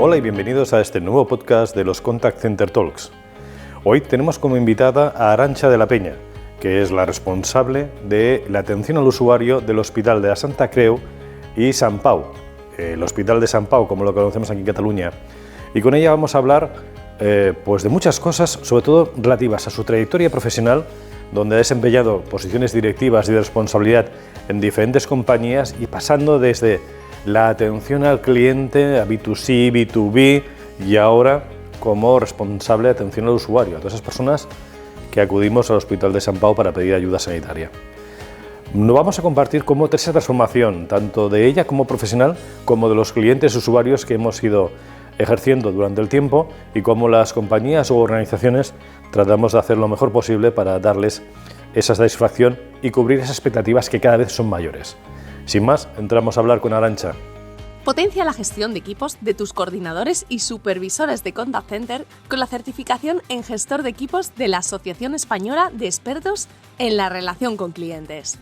Hola y bienvenidos a este nuevo podcast de los Contact Center Talks. Hoy tenemos como invitada a Arantxa de la Peña, que es la responsable de la atención al usuario del Hospital de la Santa Creu y Sant Pau, el Hospital de Sant Pau, como lo conocemos aquí en Cataluña. Y con ella vamos a hablar pues de muchas cosas, sobre todo relativas a su trayectoria profesional, donde ha desempeñado posiciones directivas y de responsabilidad en diferentes compañías y pasando desde la atención al cliente, a B2C, B2B y ahora como responsable de atención al usuario, a todas esas personas que acudimos al Hospital de Sant Pau para pedir ayuda sanitaria. Nos vamos a compartir cómo esa transformación, tanto de ella como profesional, como de los clientes usuarios que hemos ido ejerciendo durante el tiempo y cómo las compañías u organizaciones tratamos de hacer lo mejor posible para darles esa satisfacción y cubrir esas expectativas que cada vez son mayores. Sin más, entramos a hablar con Arantxa. Potencia la gestión de equipos de tus coordinadores y supervisores de Contact Center con la certificación en gestor de equipos de la Asociación Española de Expertos en la Relación con Clientes.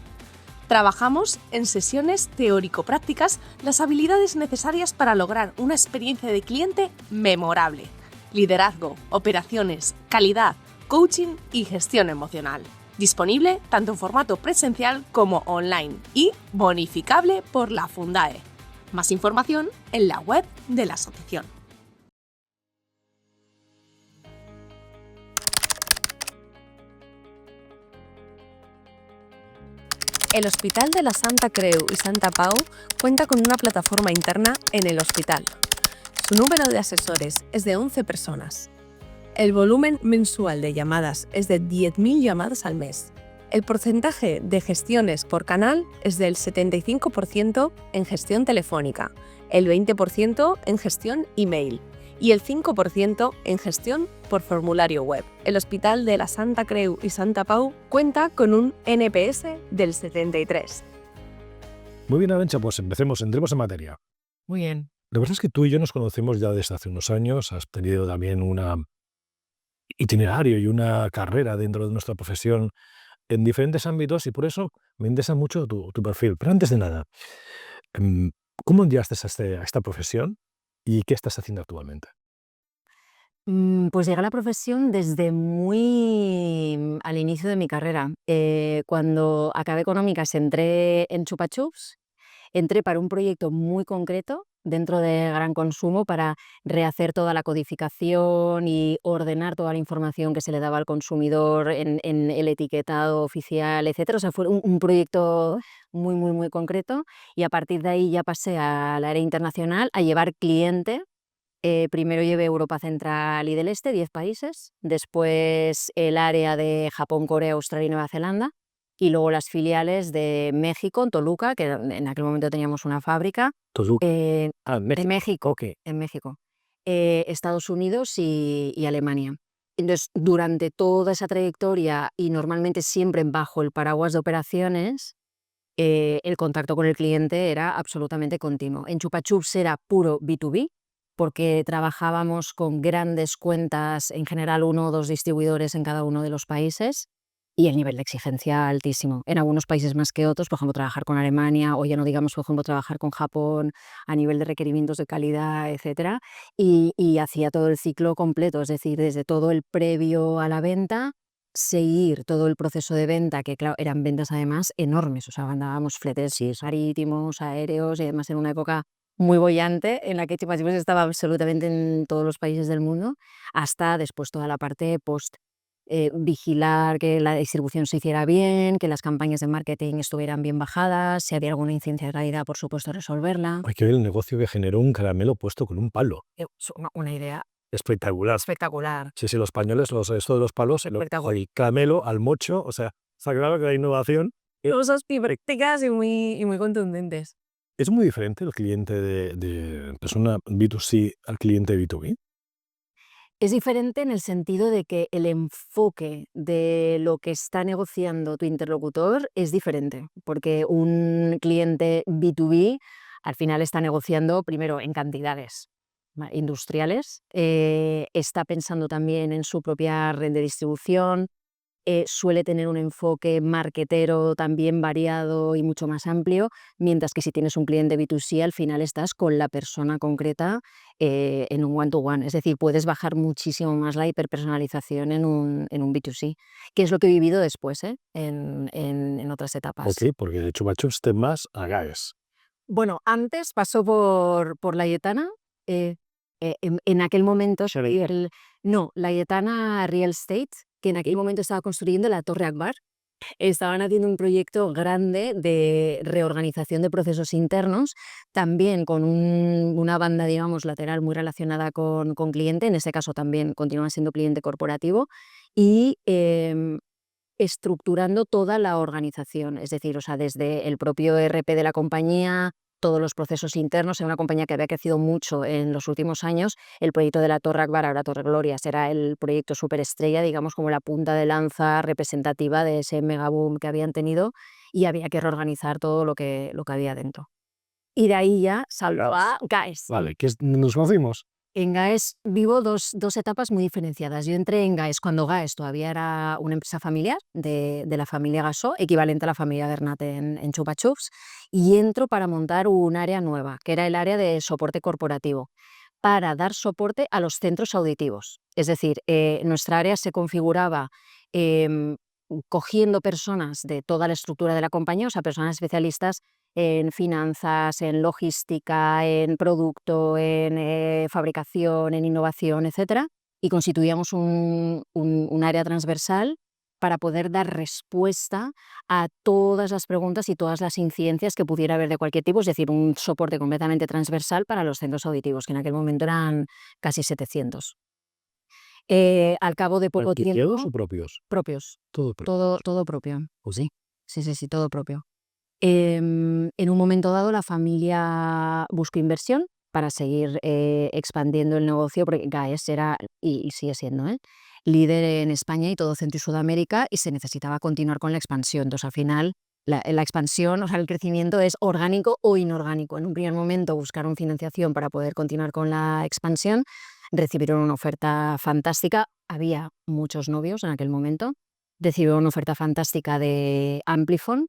Trabajamos en sesiones teórico-prácticas las habilidades necesarias para lograr una experiencia de cliente memorable. Liderazgo, operaciones, calidad, coaching y gestión emocional. Disponible tanto en formato presencial como online y bonificable por la Fundae. Más información en la web de la asociación. El Hospital de la Santa Creu y Sant Pau cuenta con una plataforma interna en el hospital. Su número de asesores es de 11 personas. El volumen mensual de llamadas es de 10.000 llamadas al mes. El porcentaje de gestiones por canal es del 75% en gestión telefónica, el 20% en gestión email y el 5% en gestión por formulario web. El Hospital de la Santa Creu y Sant Pau cuenta con un NPS del 73. Muy bien, Arantxa, pues entremos en materia. Muy bien. La verdad es que tú y yo nos conocemos ya desde hace unos años, has tenido también un itinerario y una carrera dentro de nuestra profesión en diferentes ámbitos y por eso me interesa mucho tu perfil. Pero antes de nada, ¿cómo llegaste a esta profesión y qué estás haciendo actualmente? Pues llegué a la profesión desde muy al inicio de mi carrera. Cuando acabé económicas entré en Chupa Chups. Entré para un proyecto muy concreto dentro de Gran Consumo para rehacer toda la codificación y ordenar toda la información que se le daba al consumidor en el etiquetado oficial, etcétera. O sea, fue un proyecto muy concreto y a partir de ahí ya pasé al área internacional a llevar cliente. Primero llevé Europa Central y del Este, 10 países, después el área de Japón, Corea, Australia y Nueva Zelanda, y luego las filiales de México, en Toluca, que en aquel momento teníamos una fábrica, Toluca. de México, Ok. en México, Estados Unidos y Alemania. Entonces, durante toda esa trayectoria, y normalmente siempre bajo el paraguas de operaciones, el contacto con el cliente era absolutamente continuo. En Chupa Chups era puro B2B, porque trabajábamos con grandes cuentas, en general 1 o 2 distribuidores en cada uno de los países, y el nivel de exigencia altísimo. En algunos países más que otros, por ejemplo, trabajar con Alemania, o ya no digamos, por ejemplo, trabajar con Japón a nivel de requerimientos de calidad, etcétera, y hacía todo el ciclo completo, es decir, desde todo el previo a la venta, seguir todo el proceso de venta, que claro, eran ventas además enormes, o sea, mandábamos fletes marítimos, aéreos, y además en una época muy boyante en la que Chupa Chups estaba absolutamente en todos los países del mundo, hasta después toda la parte post, vigilar que la distribución se hiciera bien, que las campañas de marketing estuvieran bien bajadas, si había alguna incidencia de calidad, por supuesto, resolverla. Hay que ver el negocio que generó un caramelo puesto con un palo. Es una idea Espectacular. espectacular. Sí, los españoles, esto de los palos, Espectacular. el caramelo al mocho, o sea, está claro que la innovación Cosas prácticas y muy contundentes. es muy diferente el cliente de persona B2C al cliente B2B. Es diferente en el sentido de que el enfoque de lo que está negociando tu interlocutor es diferente, porque un cliente B2B al final está negociando primero en cantidades industriales, está pensando también en su propia red de distribución, suele tener un enfoque marketero también variado y mucho más amplio, mientras que si tienes un cliente B2C, al final estás con la persona concreta en un one-to-one. Es decir, puedes bajar muchísimo más la hiperpersonalización en un B2C, que es lo que he vivido después, en otras etapas. Ok, porque de Chupa Chups te vas a GAES. Bueno, antes pasó por Laietana. En aquel momento, Laietana Real Estate, que en aquel momento estaba construyendo la Torre Akbar. Estaban haciendo un proyecto grande de reorganización de procesos internos, también con una banda, digamos, lateral muy relacionada con cliente, en este caso también continúa siendo cliente corporativo, y estructurando toda la organización, es decir, o sea, desde el propio ERP de la compañía, todos los procesos internos. Era una compañía que había crecido mucho en los últimos años. El proyecto de la Torre Akbar, ahora Torre Gloria, será el proyecto superestrella, digamos, como la punta de lanza representativa de ese megaboom que habían tenido, y había que reorganizar todo lo que había dentro. Y de ahí ya salgo a GAES. Vale, nos conocimos. En GAES vivo dos etapas muy diferenciadas. Yo entré en GAES cuando GAES todavía era una empresa familiar de la familia Gasó, equivalente a la familia Bernat en Chupa Chups, y entro para montar un área nueva, que era el área de soporte corporativo, para dar soporte a los centros auditivos. Es decir, nuestra área se configuraba cogiendo personas de toda la estructura de la compañía, o sea, personas especialistas en finanzas, en logística, en producto, en fabricación, en innovación, etcétera, y constituíamos un área transversal para poder dar respuesta a todas las preguntas y todas las incidencias que pudiera haber de cualquier tipo, es decir, un soporte completamente transversal para los centros auditivos, que en aquel momento eran casi 700. Al cabo de poco tiempo... ¿Alquilados o propios? Propios. Todo propio. Todo propio. ¿O sí? Sí, todo propio. En un momento dado la familia buscó inversión para seguir expandiendo el negocio, porque GAES era, y sigue siendo, líder en España y todo Centro y Sudamérica, y se necesitaba continuar con la expansión. Entonces, al final, la expansión, o sea, el crecimiento es orgánico o inorgánico. En un primer momento buscaron financiación para poder continuar con la expansión, recibieron una oferta fantástica, había muchos novios en aquel momento, recibieron una oferta fantástica de Amplifon,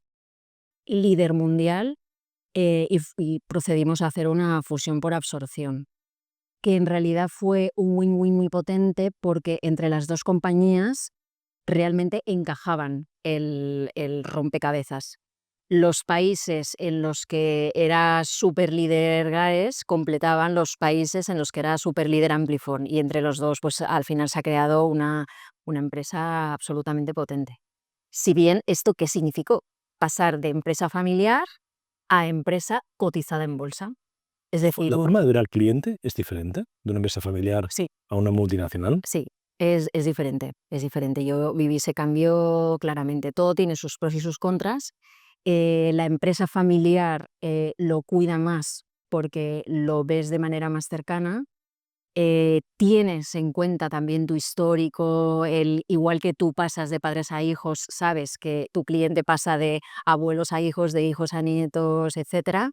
líder mundial, y procedimos a hacer una fusión por absorción, que en realidad fue muy potente, porque entre las dos compañías realmente encajaban el rompecabezas. Los países en los que era superlíder GAES completaban los países en los que era superlíder Amplifon, y entre los dos, pues al final se ha creado una empresa absolutamente potente. Si bien, ¿esto qué significó? Pasar de empresa familiar a empresa cotizada en bolsa. Es decir, ¿La forma de ver al cliente es diferente de una empresa familiar sí, a una multinacional? sí, es diferente, es diferente. Yo viví ese cambio claramente. Todo tiene sus pros y sus contras. La empresa familiar lo cuida más porque lo ves de manera más cercana. Tienes en cuenta también tu histórico, igual que tú pasas de padres a hijos, sabes que tu cliente pasa de abuelos a hijos, de hijos a nietos, etcétera.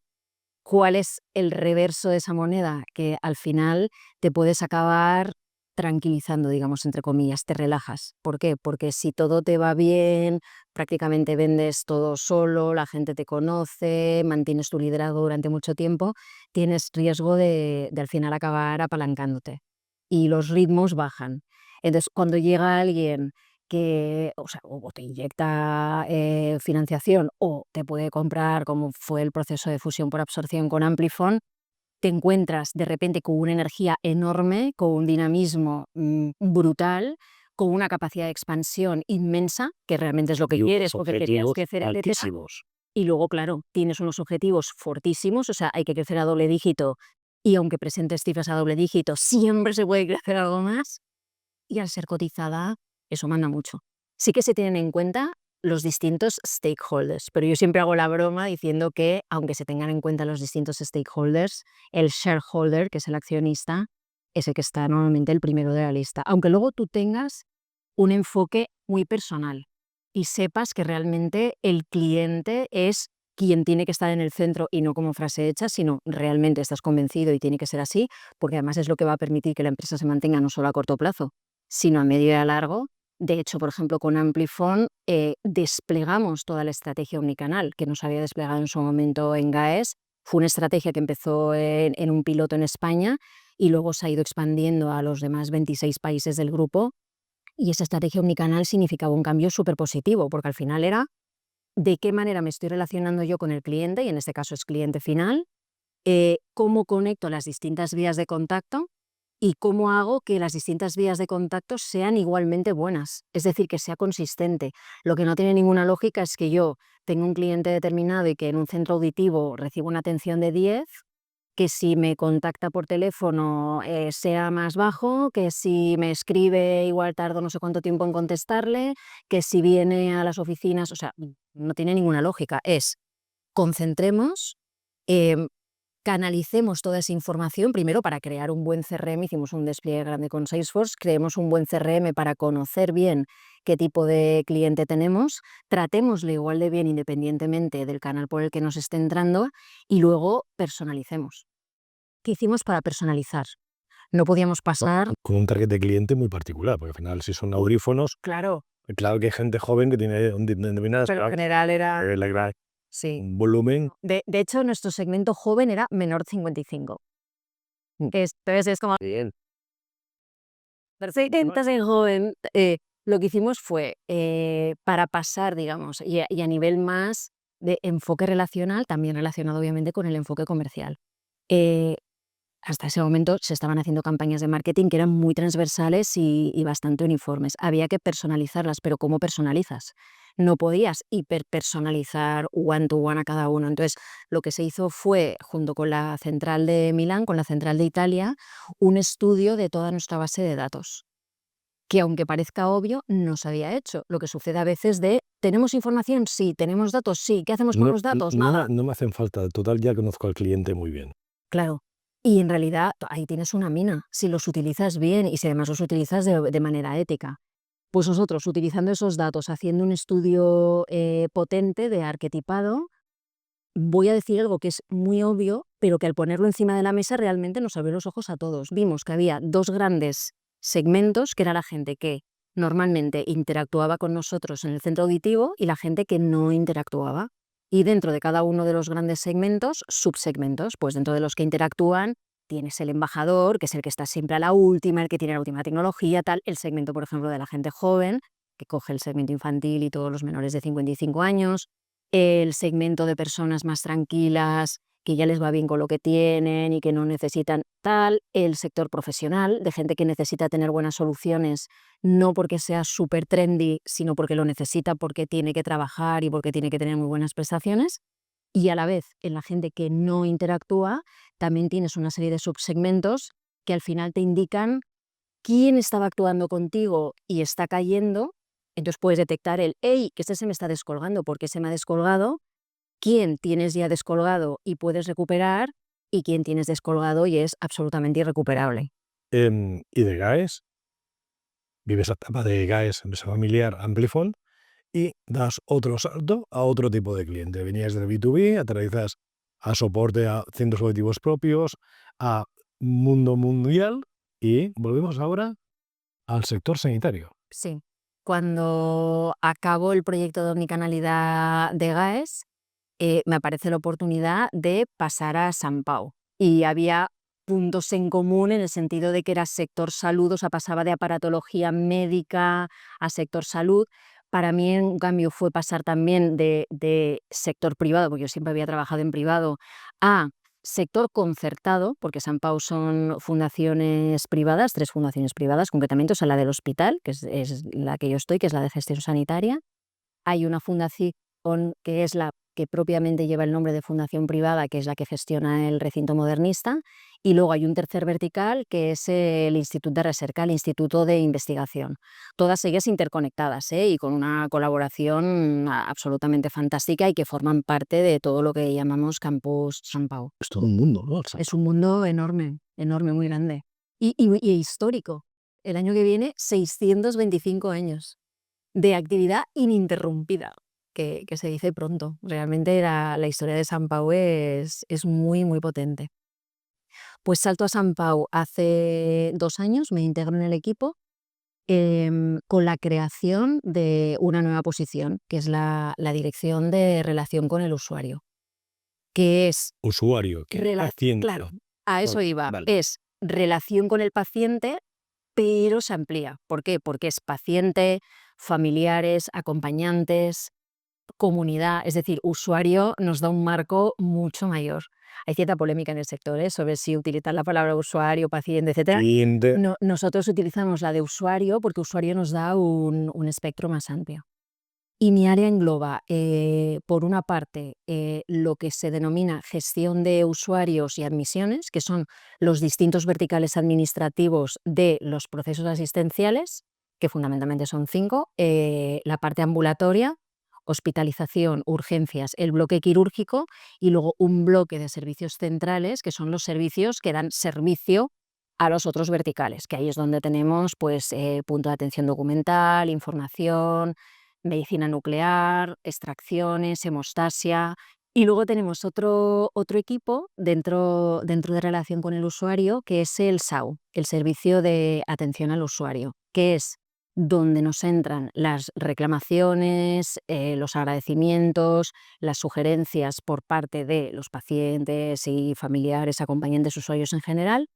¿Cuál es el reverso de esa moneda? Que al final te puedes acabar tranquilizando, digamos, entre comillas, te relajas. ¿Por qué? Porque si todo te va bien, prácticamente vendes todo solo, la gente te conoce, mantienes tu liderazgo durante mucho tiempo, tienes riesgo de al final acabar apalancándote y los ritmos bajan. Entonces, cuando llega alguien que, o sea, o te inyecta financiación o te puede comprar, como fue el proceso de fusión por absorción con Amplifon, te encuentras de repente con una energía enorme, con un dinamismo brutal, con una capacidad de expansión inmensa, que realmente es lo que Y quieres, unos porque querías objetivos crecer, etcétera. altísimos. Y luego, claro, tienes unos objetivos fortísimos, o sea, hay que crecer a doble dígito, y aunque presentes cifras a doble dígito, siempre se puede crecer algo más, y al ser cotizada, eso manda mucho. Sí que se tienen en cuenta los distintos stakeholders, pero yo siempre hago la broma diciendo que, aunque se tengan en cuenta los distintos stakeholders, el shareholder, que es el accionista, es el que está normalmente el primero de la lista, aunque luego tú tengas un enfoque muy personal y sepas que realmente el cliente es quien tiene que estar en el centro, y no como frase hecha, sino realmente estás convencido y tiene que ser así, porque además es lo que va a permitir que la empresa se mantenga no solo a corto plazo, sino a medio y a largo, De hecho, por ejemplo, con Amplifon desplegamos toda la estrategia omnicanal que nos había desplegado en su momento en GAES. Fue una estrategia que empezó en un piloto en España y luego se ha ido expandiendo a los demás 26 países del grupo. Y esa estrategia omnicanal significaba un cambio súper positivo, porque al final era de qué manera me estoy relacionando yo con el cliente, y en este caso es cliente final, cómo conecto las distintas vías de contacto y cómo hago que las distintas vías de contacto sean igualmente buenas, es decir, que sea consistente. Lo que no tiene ninguna lógica es que yo tenga un cliente determinado y que en un centro auditivo recibo una atención de 10, que si me contacta por teléfono sea más bajo, que si me escribe igual tardo no sé cuánto tiempo en contestarle, que si viene a las oficinas, o sea, no tiene ninguna lógica. Es concentremos, canalicemos toda esa información, primero para crear un buen CRM, hicimos un despliegue grande con Salesforce, creemos un buen CRM para conocer bien qué tipo de cliente tenemos, tratémosle igual de bien independientemente del canal por el que nos esté entrando y luego personalicemos. ¿Qué hicimos para personalizar? No podíamos pasar... Con un target de cliente muy particular, porque al final si son audífonos, Claro, claro que hay gente joven que tiene determinadas pero en general era... Sí. un volumen. De hecho, nuestro segmento joven era menor de 55. Entonces es como... Bien. Entonces, joven, lo que hicimos fue, para pasar, digamos, y a nivel más de enfoque relacional, también relacionado obviamente con el enfoque comercial. Hasta ese momento se estaban haciendo campañas de marketing que eran muy transversales y bastante uniformes. Había que personalizarlas, pero ¿cómo personalizas? No podías hiperpersonalizar one-to-one a cada uno. Entonces, lo que se hizo fue, junto con la central de Milán, con la central de Italia, un estudio de toda nuestra base de datos, que aunque parezca obvio, no se había hecho. Lo que sucede a veces de, ¿tenemos información? Sí. ¿Tenemos datos? Sí. ¿Qué hacemos con los datos? Nada. No me hacen falta, total ya conozco al cliente muy bien. Claro. Y en realidad ahí tienes una mina, si los utilizas bien y si además los utilizas de manera ética. Pues nosotros, utilizando esos datos, haciendo un estudio potente de arquetipado, voy a decir algo que es muy obvio, pero que al ponerlo encima de la mesa realmente nos abrió los ojos a todos. Vimos que había dos grandes segmentos, que era la gente que normalmente interactuaba con nosotros en el centro auditivo y la gente que no interactuaba. Y dentro de cada uno de los grandes segmentos, subsegmentos, pues dentro de los que interactúan tienes el embajador, que es el que está siempre a la última, el que tiene la última tecnología, tal, el segmento, por ejemplo, de la gente joven, que coge el segmento infantil y todos los menores de 55 años, el segmento de personas más tranquilas, que ya les va bien con lo que tienen y que no necesitan tal, el sector profesional, de gente que necesita tener buenas soluciones, no porque sea súper trendy, sino porque lo necesita, porque tiene que trabajar y porque tiene que tener muy buenas prestaciones. Y a la vez, en la gente que no interactúa, también tienes una serie de subsegmentos que al final te indican quién estaba actuando contigo y está cayendo. Entonces puedes detectar hey, que este se me está descolgando, ¿por qué se me ha descolgado? Quién tienes ya descolgado y puedes recuperar y quién tienes descolgado y es absolutamente irrecuperable. Y de GAES, vives la etapa de GAES, empresa familiar, Amplifon, y das otro salto a otro tipo de cliente. Venías del B2B, aterrizas a soporte a centros auditivos propios, a mundo mundial y volvemos ahora al sector sanitario. Sí. Cuando acabó el proyecto de omnicanalidad de GAES, me aparece la oportunidad de pasar a San Pau. Y había puntos en común en el sentido de que era sector salud, o sea, pasaba de aparatología médica a sector salud. Para mí, en cambio, fue pasar también de sector privado, porque yo siempre había trabajado en privado, a sector concertado, porque San Pau son fundaciones privadas, 3 fundaciones privadas, concretamente, o sea, la del hospital, que es la que yo estoy, que es la de gestión sanitaria. Hay una fundación que es la que propiamente lleva el nombre de fundación privada, que es la que gestiona el recinto modernista, y luego hay un tercer vertical, que es el Instituto de Recerca, el Instituto de Investigación. Todas ellas interconectadas y con una colaboración absolutamente fantástica y que forman parte de todo lo que llamamos Campus San Pau. Es todo un mundo, ¿no? Es un mundo enorme, enorme, muy grande. Y histórico. El año que viene, 625 años de actividad ininterrumpida, que se dice pronto. Realmente la historia de San Pau es muy, muy potente. Pues salto a San Pau hace 2 años, me integro en el equipo. con la creación de una nueva posición, que es la dirección de relación con el usuario, que es Usuario, que paciente. claro, a eso iba, Vale. es relación con el paciente, pero se amplía. ¿Por qué? Porque es paciente, familiares, acompañantes, comunidad, es decir, usuario nos da un marco mucho mayor. Hay cierta polémica en el sector, sobre si utilizar la palabra usuario, paciente, etcétera. Cliente. Nosotros utilizamos la de usuario porque usuario nos da un espectro más amplio. Y mi área engloba, por una parte, lo que se denomina gestión de usuarios y admisiones, que son los distintos verticales administrativos de los procesos asistenciales, que fundamentalmente son 5, la parte ambulatoria, hospitalización, urgencias, el bloque quirúrgico y luego un bloque de servicios centrales, que son los servicios que dan servicio a los otros verticales, que ahí es donde tenemos pues, punto de atención documental, información, medicina nuclear, extracciones, hemostasia. Y luego tenemos otro equipo dentro de relación con el usuario, que es el SAU, el Servicio de Atención al Usuario, que es donde nos entran las reclamaciones, los agradecimientos, las sugerencias por parte de los pacientes y familiares, acompañantes, usuarios en general,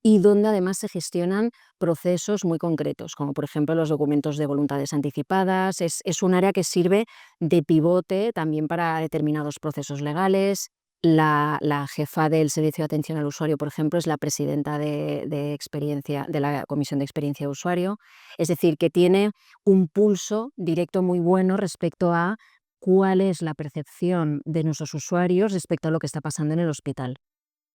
y donde además se gestionan procesos muy concretos, como por ejemplo los documentos de voluntades anticipadas. Es un área que sirve de pivote también para determinados procesos legales. La jefa del Servicio de Atención al Usuario, por ejemplo, es la presidenta de experiencia, de la Comisión de Experiencia de Usuario. Es decir, que tiene un pulso directo muy bueno respecto a cuál es la percepción de nuestros usuarios respecto a lo que está pasando en el hospital,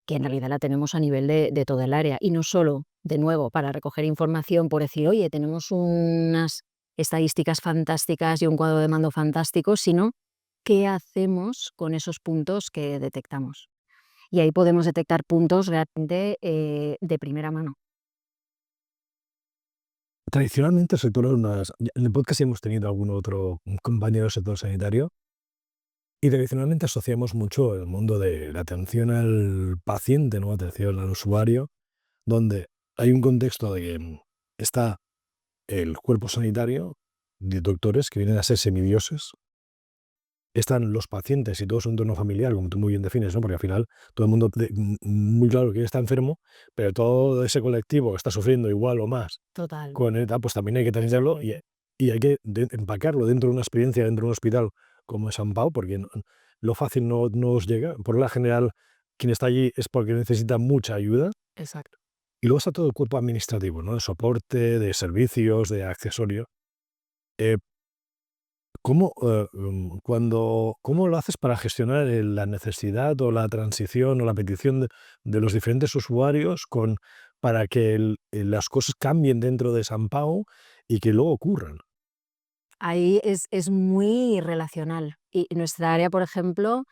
que en realidad la tenemos a nivel de toda el área, y no solo, de nuevo, para recoger información por decir, oye, tenemos unas estadísticas fantásticas y un cuadro de mando fantástico, sino qué hacemos con esos puntos que detectamos. Y ahí podemos detectar puntos realmente de primera mano. Tradicionalmente el sector en el podcast hemos tenido algún otro compañero del sector sanitario, y tradicionalmente asociamos mucho el mundo de la atención al paciente, ¿no? Atención al usuario, donde hay un contexto de que está el cuerpo sanitario de doctores que vienen a ser semidioses, están los pacientes y todo su entorno familiar, como tú muy bien defines, ¿no? Porque al final todo el mundo muy claro que está enfermo, pero todo ese colectivo está sufriendo igual o más Total. con ETA, pues también hay que tenerlo y hay que empacarlo dentro de una experiencia, dentro de un hospital como es San Pau, porque lo fácil no os llega. Por lo general, quien está allí es porque necesita mucha ayuda. Exacto. Y luego está todo el cuerpo administrativo, ¿no? De soporte, de servicios, de accesorios. Eh, ¿Cómo lo haces para gestionar la necesidad o la transición o la petición de los diferentes usuarios para que las cosas cambien dentro de San Pau y que luego ocurran? Ahí es muy relacional. Y nuestra área, por ejemplo,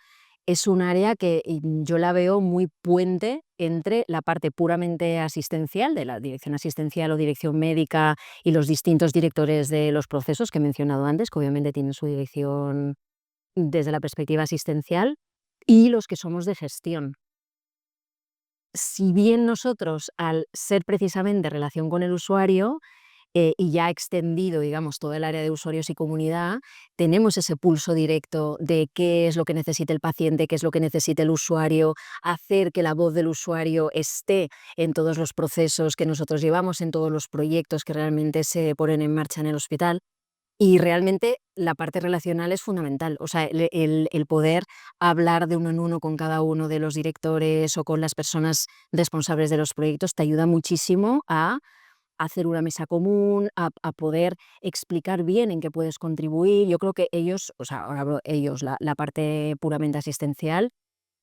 es un área que yo la veo muy puente entre la parte puramente asistencial, de la dirección asistencial o dirección médica, y los distintos directores de los procesos que he mencionado antes, que obviamente tienen su dirección desde la perspectiva asistencial, y los que somos de gestión. Si bien nosotros, al ser precisamente relación con el usuario, y ya extendido, digamos, todo el área de usuarios y comunidad, tenemos ese pulso directo de qué es lo que necesita el paciente, qué es lo que necesita el usuario, hacer que la voz del usuario esté en todos los procesos que nosotros llevamos, en todos los proyectos que realmente se ponen en marcha en el hospital. Y realmente la parte relacional es fundamental. O sea, el poder hablar de uno en uno con cada uno de los directores o con las personas responsables de los proyectos te ayuda muchísimo a hacer una mesa común, a poder explicar bien en qué puedes contribuir. Yo creo que ellos, o sea, ahora hablo ellos, la parte puramente asistencial,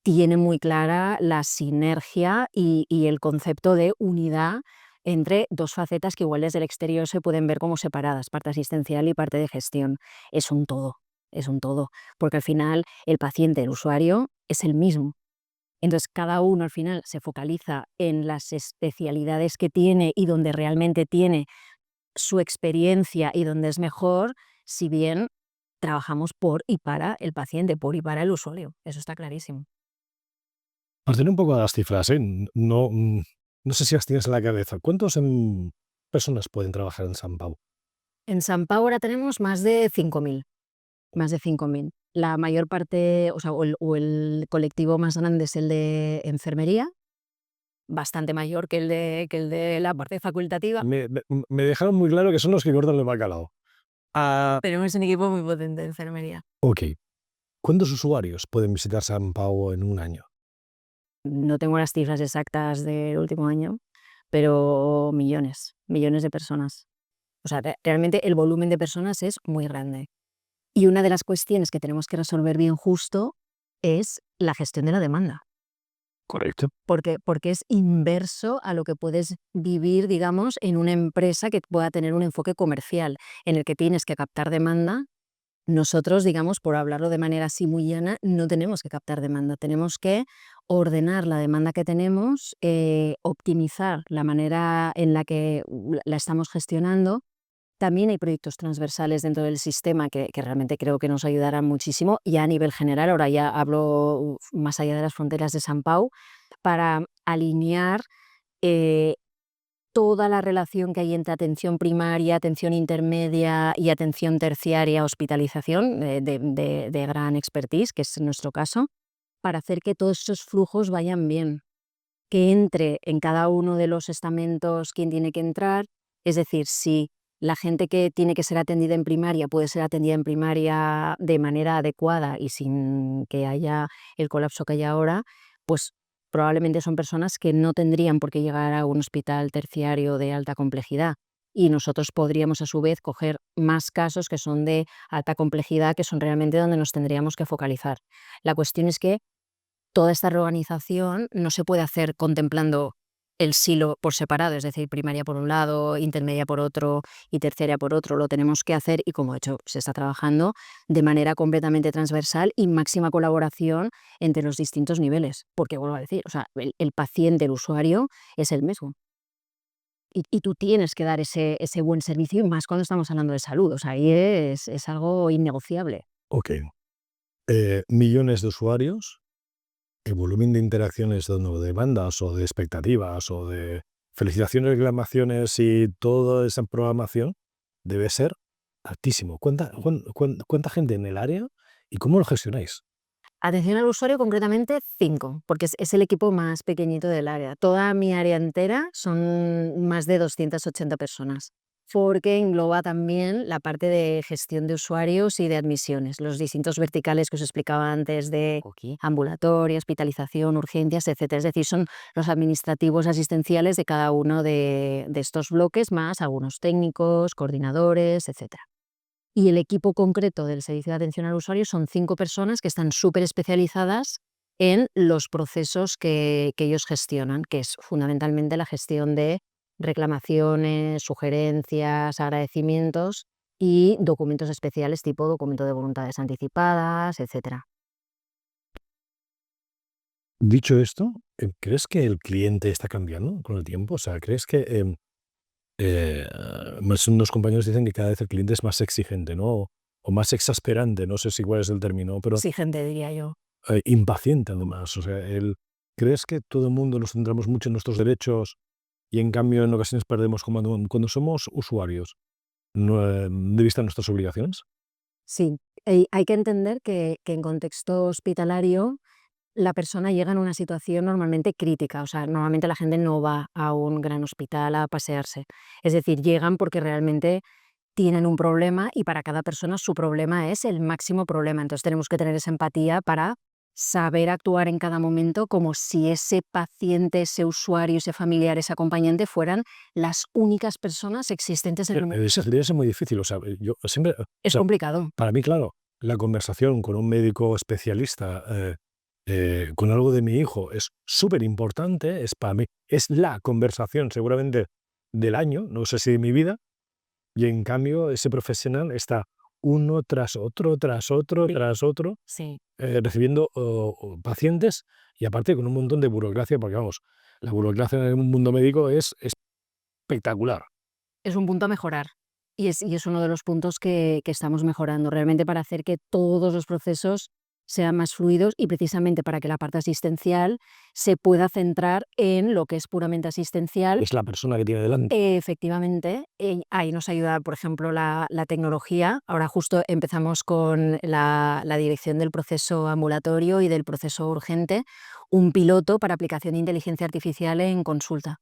tiene muy clara la sinergia y el concepto de unidad entre dos facetas que igual desde el exterior se pueden ver como separadas, parte asistencial y parte de gestión. Es un todo, porque al final el paciente, el usuario, es el mismo. Entonces, cada uno al final se focaliza en las especialidades que tiene y donde realmente tiene su experiencia y donde es mejor, si bien trabajamos por y para el paciente, por y para el usuario. Eso está clarísimo. Para tener un poco las cifras, no sé si las tienes en la cabeza. ¿Cuántos personas pueden trabajar en Sant Pau? En Sant Pau ahora tenemos más de 5.000. Más de 5.000. La mayor parte, o sea, o el colectivo más grande es el de enfermería, bastante mayor que el de la parte facultativa. Me dejaron muy claro que son los que cortan el bacalao. Tenemos un equipo muy potente de enfermería. Ok. ¿Cuántos usuarios pueden visitar Sant Pau en un año? No tengo las cifras exactas del último año, pero millones de personas. O sea, realmente el volumen de personas es muy grande. Y una de las cuestiones que tenemos que resolver bien justo es la gestión de la demanda. Correcto. Porque es inverso a lo que puedes vivir, digamos, en una empresa que pueda tener un enfoque comercial, en el que tienes que captar demanda. Nosotros, digamos, por hablarlo de manera así muy llana, no tenemos que captar demanda, tenemos que ordenar la demanda que tenemos, optimizar la manera en la que la estamos gestionando. También hay proyectos transversales dentro del sistema que realmente creo que nos ayudarán muchísimo, ya a nivel general, ahora ya hablo más allá de las fronteras de Sant Pau, para alinear toda la relación que hay entre atención primaria, atención intermedia y atención terciaria, hospitalización, de gran expertise, que es nuestro caso, para hacer que todos esos flujos vayan bien, que entre en cada uno de los estamentos quien tiene que entrar, es decir, si la gente que tiene que ser atendida en primaria puede ser atendida en primaria de manera adecuada y sin que haya el colapso que hay ahora, pues probablemente son personas que no tendrían por qué llegar a un hospital terciario de alta complejidad. Y nosotros podríamos, a su vez, coger más casos que son de alta complejidad, que son realmente donde nos tendríamos que focalizar. La cuestión es que toda esta reorganización no se puede hacer contemplando el silo por separado, es decir, primaria por un lado, intermedia por otro y terciaria por otro. Lo tenemos que hacer, y como de hecho se está trabajando, de manera completamente transversal y máxima colaboración entre los distintos niveles. Porque, vuelvo a decir, o sea, el paciente, el usuario, es el mismo. Y tú tienes que dar ese buen servicio, y más cuando estamos hablando de salud. O sea, ahí es algo innegociable. Ok. Millones de usuarios, el volumen de interacciones o de demandas o de expectativas o de felicitaciones, reclamaciones y toda esa programación debe ser altísimo. ¿Cuánta gente en el área y cómo lo gestionáis? Atención al usuario, concretamente 5, porque es el equipo más pequeñito del área. Toda mi área entera son más de 280 personas, porque engloba también la parte de gestión de usuarios y de admisiones, los distintos verticales que os explicaba antes de ambulatorio, hospitalización, urgencias, etc. Es decir, son los administrativos asistenciales de cada uno de estos bloques, más algunos técnicos, coordinadores, etc. Y el equipo concreto del servicio de atención al usuario son 5 personas que están súper especializadas en los procesos que ellos gestionan, que es fundamentalmente la gestión de reclamaciones, sugerencias, agradecimientos y documentos especiales tipo documento de voluntades anticipadas, etc. Dicho esto, ¿crees que el cliente está cambiando con el tiempo? O sea, ¿crees que unos compañeros dicen que cada vez el cliente es más exigente, ¿no? O más exasperante, no sé si cuál es el término, pero Exigente, diría yo. impaciente además. O sea, ¿crees que todo el mundo nos centramos mucho en nuestros derechos y en cambio en ocasiones perdemos cuando somos usuarios de vista nuestras obligaciones? Sí, hay que entender que en contexto hospitalario la persona llega en una situación normalmente crítica. O sea, normalmente la gente no va a un gran hospital a pasearse. Es decir, llegan porque realmente tienen un problema, y para cada persona su problema es el máximo problema. Entonces tenemos que tener esa empatía para saber actuar en cada momento como si ese paciente, ese usuario, ese familiar, ese acompañante fueran las únicas personas existentes en el mundo. Debe ser muy difícil. O sea, yo siempre, o Es sea, complicado. para mí, claro, la conversación con un médico especialista con algo de mi hijo es súper importante. Para mí es la conversación seguramente del año, no sé si de mi vida, y en cambio ese profesional está uno tras otro, tras otro, Sí. tras otro, Sí. recibiendo pacientes, y aparte con un montón de burocracia, porque vamos, la burocracia en el mundo médico es espectacular. Es un punto a mejorar, y es uno de los puntos que estamos mejorando realmente para hacer que todos los procesos sean más fluidos y precisamente para que la parte asistencial se pueda centrar en lo que es puramente asistencial. Es la persona que tiene delante. Efectivamente, ahí nos ayuda, por ejemplo, la tecnología. Ahora justo empezamos con la dirección del proceso ambulatorio y del proceso urgente, un piloto para aplicación de inteligencia artificial en consulta,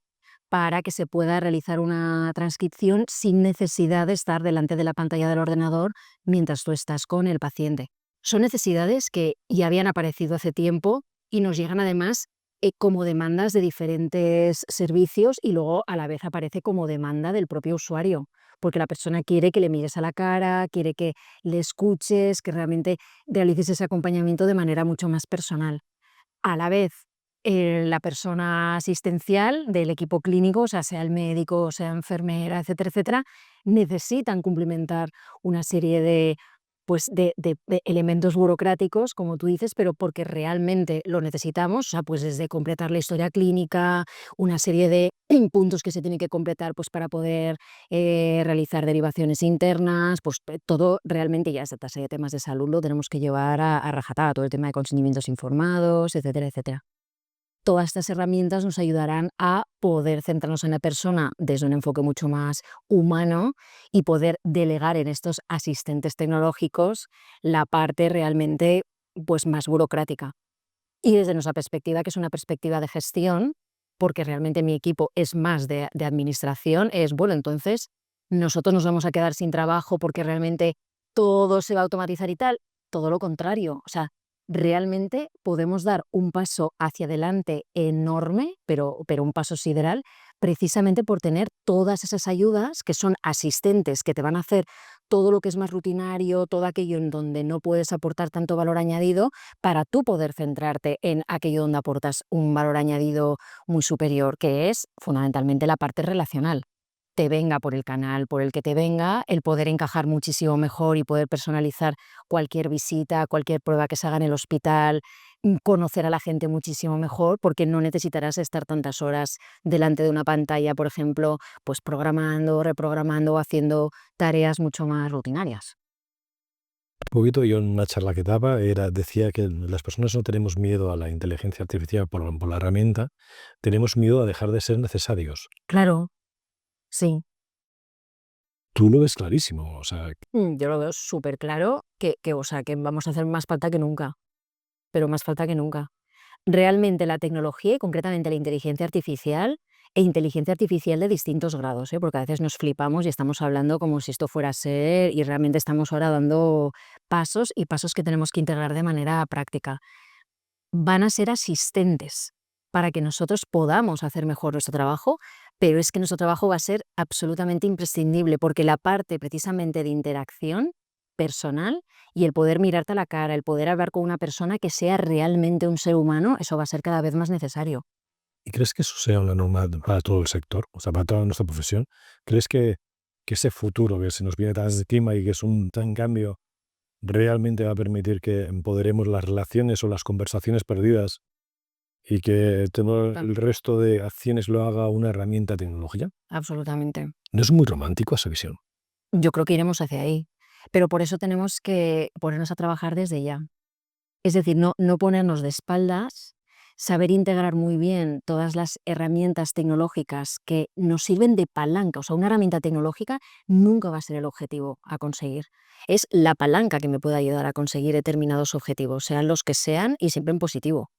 para que se pueda realizar una transcripción sin necesidad de estar delante de la pantalla del ordenador mientras tú estás con el paciente. Son necesidades que ya habían aparecido hace tiempo y nos llegan además como demandas de diferentes servicios y luego a la vez aparece como demanda del propio usuario, porque la persona quiere que le mires a la cara, quiere que le escuches, que realmente realices ese acompañamiento de manera mucho más personal. A la vez, la persona asistencial del equipo clínico, o sea el médico, sea enfermera, etcétera, etcétera, necesitan cumplimentar una serie de elementos burocráticos, como tú dices, pero porque realmente lo necesitamos, o sea, pues desde completar la historia clínica, una serie de puntos que se tienen que completar pues para poder realizar derivaciones internas, pues todo realmente ya esta serie de temas de salud lo tenemos que llevar a rajatabla, todo el tema de consentimientos informados, etcétera, etcétera. Todas estas herramientas nos ayudarán a poder centrarnos en la persona desde un enfoque mucho más humano y poder delegar en estos asistentes tecnológicos la parte realmente pues, más burocrática. Y desde nuestra perspectiva, que es una perspectiva de gestión, porque realmente mi equipo es más de administración, es, bueno, entonces nosotros nos vamos a quedar sin trabajo porque realmente todo se va a automatizar y tal. Todo lo contrario, o sea, realmente podemos dar un paso hacia adelante enorme, pero un paso sideral, precisamente por tener todas esas ayudas que son asistentes, que te van a hacer todo lo que es más rutinario, todo aquello en donde no puedes aportar tanto valor añadido, para tú poder centrarte en aquello donde aportas un valor añadido muy superior, que es fundamentalmente la parte relacional. Te venga por el canal por el que te venga, el poder encajar muchísimo mejor y poder personalizar cualquier visita, cualquier prueba que se haga en el hospital, conocer a la gente muchísimo mejor, porque no necesitarás estar tantas horas delante de una pantalla, por ejemplo, pues programando, reprogramando o haciendo tareas mucho más rutinarias. Un poquito yo en una charla que daba decía que las personas no tenemos miedo a la inteligencia artificial por la herramienta, tenemos miedo a dejar de ser necesarios. Claro, sí. Tú lo ves clarísimo, o sea, Yo lo veo súper claro o sea, que vamos a hacer más falta que nunca, pero más falta que nunca. Realmente la tecnología y concretamente la inteligencia artificial e inteligencia artificial de distintos grados, porque a veces nos flipamos y estamos hablando como si esto fuera a ser y realmente estamos ahora dando pasos y pasos que tenemos que integrar de manera práctica. Van a ser asistentes para que nosotros podamos hacer mejor nuestro trabajo, pero es que nuestro trabajo va a ser absolutamente imprescindible porque la parte precisamente de interacción personal y el poder mirarte a la cara, el poder hablar con una persona que sea realmente un ser humano, eso va a ser cada vez más necesario. ¿y crees que eso sea una norma para todo el sector, o sea, para toda nuestra profesión? ¿Crees que ese futuro que se nos viene tan encima y que es un tan cambio realmente va a permitir que empoderemos las relaciones o las conversaciones perdidas y que todo el resto de acciones lo haga una herramienta tecnológica? Absolutamente. ¿No es muy romántico esa visión? Yo creo que iremos hacia ahí, pero por eso tenemos que ponernos a trabajar desde ya. Es decir, no ponernos de espaldas, saber integrar muy bien todas las herramientas tecnológicas que nos sirven de palanca. O sea, una herramienta tecnológica nunca va a ser el objetivo a conseguir. Es la palanca que me puede ayudar a conseguir determinados objetivos, sean los que sean y siempre en positivo.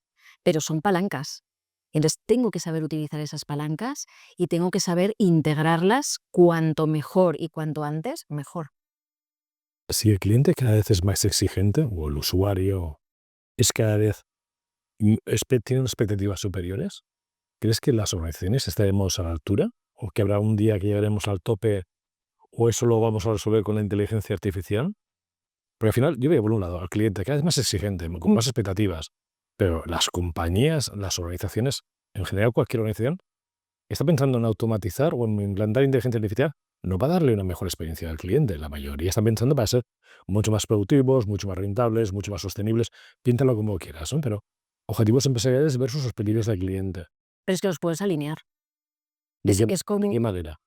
Pero son palancas. Entonces tengo que saber utilizar esas palancas y tengo que saber integrarlas cuanto mejor y cuanto antes, mejor. Si el cliente cada vez es más exigente o el usuario es cada vez tiene unas expectativas superiores, ¿crees que las organizaciones estaremos a la altura? ¿O que habrá un día que llegaremos al tope o eso lo vamos a resolver con la inteligencia artificial? Porque al final yo veo por un lado al cliente cada vez más exigente, con más expectativas, pero las compañías, las organizaciones, en general cualquier organización, está pensando en automatizar o en implantar inteligencia artificial, no para darle una mejor experiencia al cliente. La mayoría están pensando para ser mucho más productivos, mucho más rentables, mucho más sostenibles. Píntalo como quieras, ¿no? Pero objetivos empresariales versus los objetivos del cliente. Pero es que los puedes alinear. ¿De Es qué que es como, qué manera?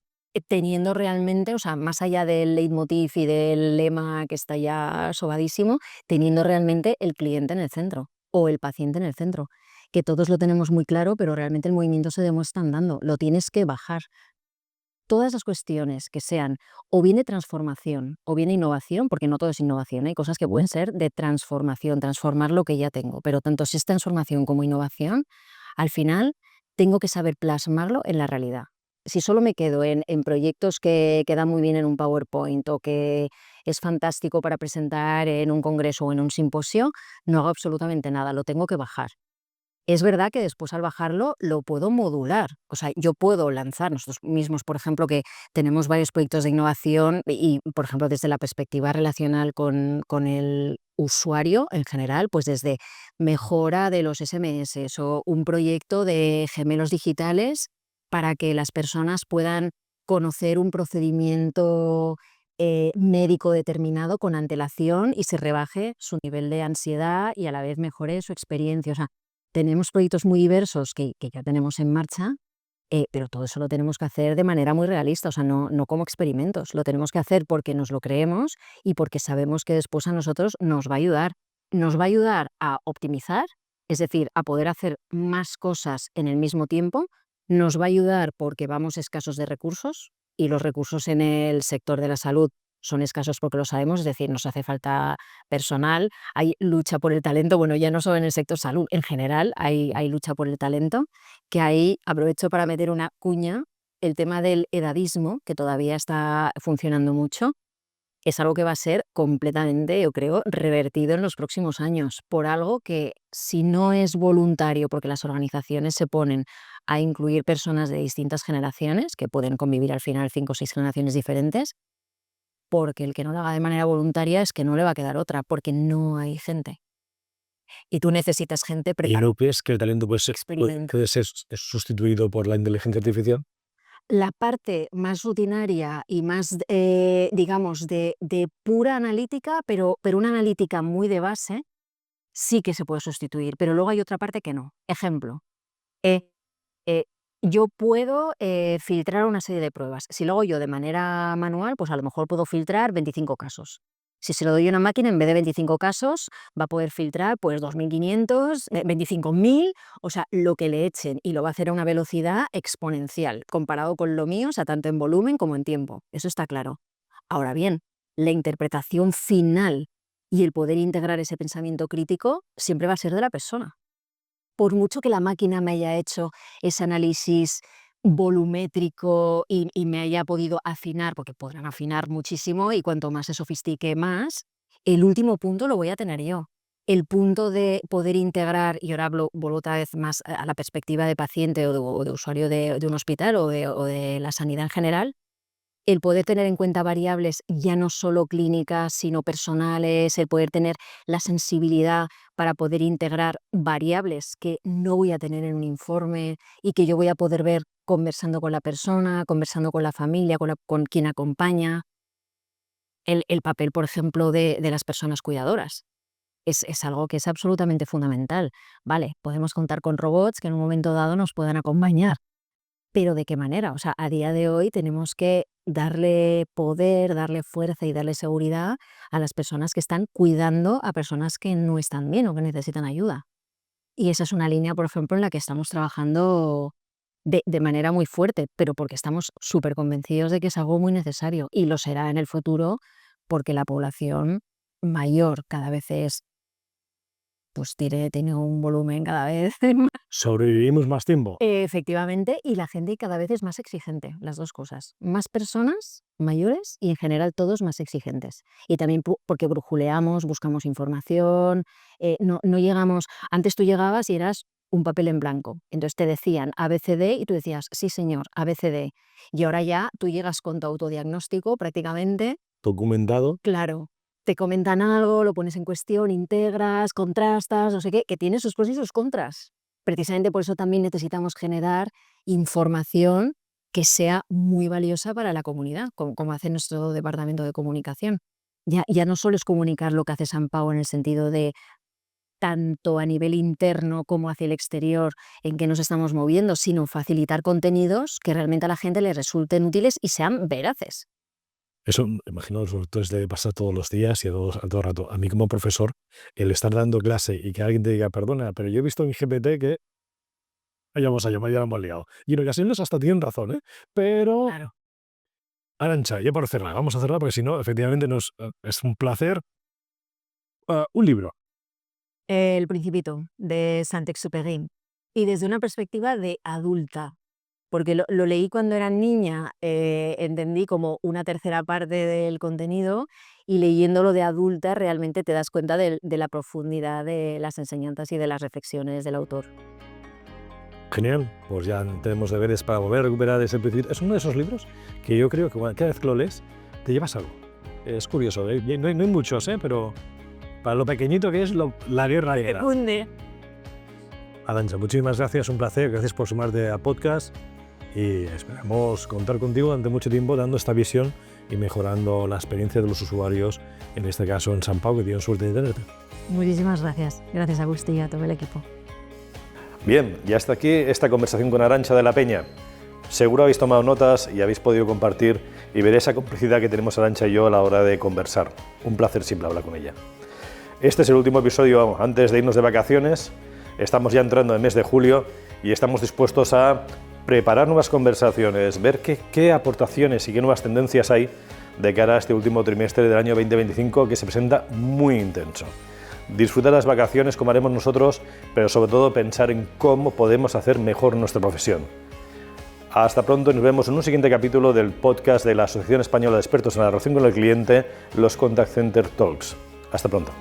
teniendo realmente, o sea, más allá del leitmotiv y del lema que está ya sobadísimo, teniendo realmente el cliente en el centro o el paciente en el centro, que todos lo tenemos muy claro, pero realmente el movimiento se demuestra andando, lo tienes que bajar. Todas las cuestiones que sean o bien de transformación o bien de innovación, porque no todo es innovación, hay cosas que pueden ser de transformación, transformar lo que ya tengo, pero tanto si es transformación como innovación, al final tengo que saber plasmarlo en la realidad. Si solo me quedo en proyectos que quedan muy bien en un PowerPoint o que es fantástico para presentar en un congreso o en un simposio, no hago absolutamente nada, lo tengo que bajar. Es verdad que después al bajarlo lo puedo modular, o sea, yo puedo lanzar nosotros mismos, por ejemplo, que tenemos varios proyectos de innovación y, por ejemplo, desde la perspectiva relacional con el usuario en general, pues desde mejora de los SMS o un proyecto de gemelos digitales para que las personas puedan conocer un procedimiento médico determinado con antelación y se rebaje su nivel de ansiedad y a la vez mejore su experiencia. O sea, tenemos proyectos muy diversos que ya tenemos en marcha, pero todo eso lo tenemos que hacer de manera muy realista, o sea, no como experimentos, lo tenemos que hacer porque nos lo creemos y porque sabemos que después a nosotros nos va a ayudar. Nos va a ayudar a optimizar, es decir, a poder hacer más cosas en el mismo tiempo, nos va a ayudar porque vamos escasos de recursos y los recursos en el sector de la salud son escasos porque lo sabemos, es decir, nos hace falta personal, hay lucha por el talento, bueno, ya no solo en el sector salud, en general hay lucha por el talento, que ahí aprovecho para meter una cuña, el tema del edadismo, que todavía está funcionando mucho, es algo que va a ser completamente, yo creo, revertido en los próximos años, por algo que si no es voluntario, porque las organizaciones se ponen a incluir personas de distintas generaciones, que pueden convivir al final 5 o 6 generaciones diferentes, porque el que no lo haga de manera voluntaria es que no le va a quedar otra, porque no hay gente. Y tú necesitas gente ¿Y preparada. no crees que el talento Experimenta. puede ser sustituido por la inteligencia artificial? La parte más rutinaria y más, digamos, de pura analítica, pero una analítica muy de base, sí que se puede sustituir, pero luego hay otra parte que no. Ejemplo, eh, eh, yo puedo filtrar una serie de pruebas. Si lo hago yo de manera manual, pues a lo mejor puedo filtrar 25 casos. Si se lo doy a una máquina, en vez de 25 casos, va a poder filtrar pues 2.500, 25.000, o sea, lo que le echen, y lo va a hacer a una velocidad exponencial, comparado con lo mío, o sea, tanto en volumen como en tiempo. Eso está claro. Ahora bien, la interpretación final y el poder integrar ese pensamiento crítico siempre va a ser de la persona. Por mucho que la máquina me haya hecho ese análisis volumétrico y me haya podido afinar, porque podrán afinar muchísimo y cuanto más se sofistique más, el último punto lo voy a tener yo. El punto de poder integrar, y ahora vuelvo otra vez más a la perspectiva de paciente o de usuario de un hospital o de la sanidad en general, el poder tener en cuenta variables ya no solo clínicas, sino personales, el poder tener la sensibilidad para poder integrar variables que no voy a tener en un informe y que yo voy a poder ver conversando con la persona, conversando con la familia, con quien acompaña. El papel, por ejemplo, de las personas cuidadoras. Es algo que es absolutamente fundamental. Vale, podemos contar con robots que en un momento dado nos puedan acompañar, pero ¿de qué manera? O sea, a día de hoy tenemos que darle poder, darle fuerza y darle seguridad a las personas que están cuidando a personas que no están bien o que necesitan ayuda. Y esa es una línea, por ejemplo, en la que estamos trabajando de manera muy fuerte, pero porque estamos súper convencidos de que es algo muy necesario y lo será en el futuro porque la población mayor cada vez es, pues tiene un volumen cada vez ¿Sobrevivimos más tiempo? efectivamente, y la gente cada vez es más exigente, las dos cosas. Más personas mayores y en general todos más exigentes. Y también porque brujuleamos, buscamos información, no llegamos, antes tú llegabas y eras un papel en blanco. Entonces te decían ABCD y tú decías, sí señor, ABCD. Y ahora ya tú llegas con tu autodiagnóstico prácticamente. Documentado. Claro, te comentan algo, lo pones en cuestión, integras, contrastas, no sé qué, que tiene sus pros y sus contras. Precisamente por eso también necesitamos generar información que sea muy valiosa para la comunidad, como hace nuestro departamento de comunicación. Ya no solo es comunicar lo que hace San Pau en el sentido de tanto a nivel interno como hacia el exterior en que nos estamos moviendo, sino facilitar contenidos que realmente a la gente le resulten útiles y sean veraces. Eso, imagino, sobre todo debe pasar todos los días y a todo rato. A mí como profesor, el estar dando clase y que alguien te diga, perdona, pero yo he visto en GPT que ya la hemos liado. Y en ocasiones hasta tienen razón, ¿eh? Pero, Claro. Arantxa, ya por cerrar, vamos a cerrar porque si no, efectivamente es un placer. Un libro. El Principito, de Saint-Exupéry. Y desde una perspectiva de adulta, porque lo leí cuando era niña, entendí como una tercera parte del contenido, y leyéndolo de adulta realmente te das cuenta de la profundidad de las enseñanzas y de las reflexiones del autor. Genial, pues ya tenemos deberes para volver a recuperar ese Principito. Es uno de esos libros que yo creo que cada vez que lo lees te llevas algo. Es curioso, ¿eh? No hay muchos, pero para lo pequeñito que es la guerra era. Arantxa, muchísimas gracias, un placer, gracias por sumarte a podcast y esperamos contar contigo durante mucho tiempo dando esta visión y mejorando la experiencia de los usuarios, en este caso en Sant Pau, que tienen suerte de tenerte. Muchísimas gracias. Gracias, Agustí, y a todo el equipo. Bien, y hasta aquí esta conversación con Arantxa de la Peña. Seguro habéis tomado notas y habéis podido compartir y ver esa complicidad que tenemos Arantxa y yo a la hora de conversar. Un placer siempre hablar con ella. Este es el último episodio antes de irnos de vacaciones. Estamos ya entrando en el mes de julio y estamos dispuestos a preparar nuevas conversaciones, ver qué aportaciones y qué nuevas tendencias hay de cara a este último trimestre del año 2025 que se presenta muy intenso. Disfrutar las vacaciones como haremos nosotros, pero sobre todo pensar en cómo podemos hacer mejor nuestra profesión. Hasta pronto y nos vemos en un siguiente capítulo del podcast de la Asociación Española de Expertos en la Relación con el Cliente, los Contact Center Talks. Hasta pronto.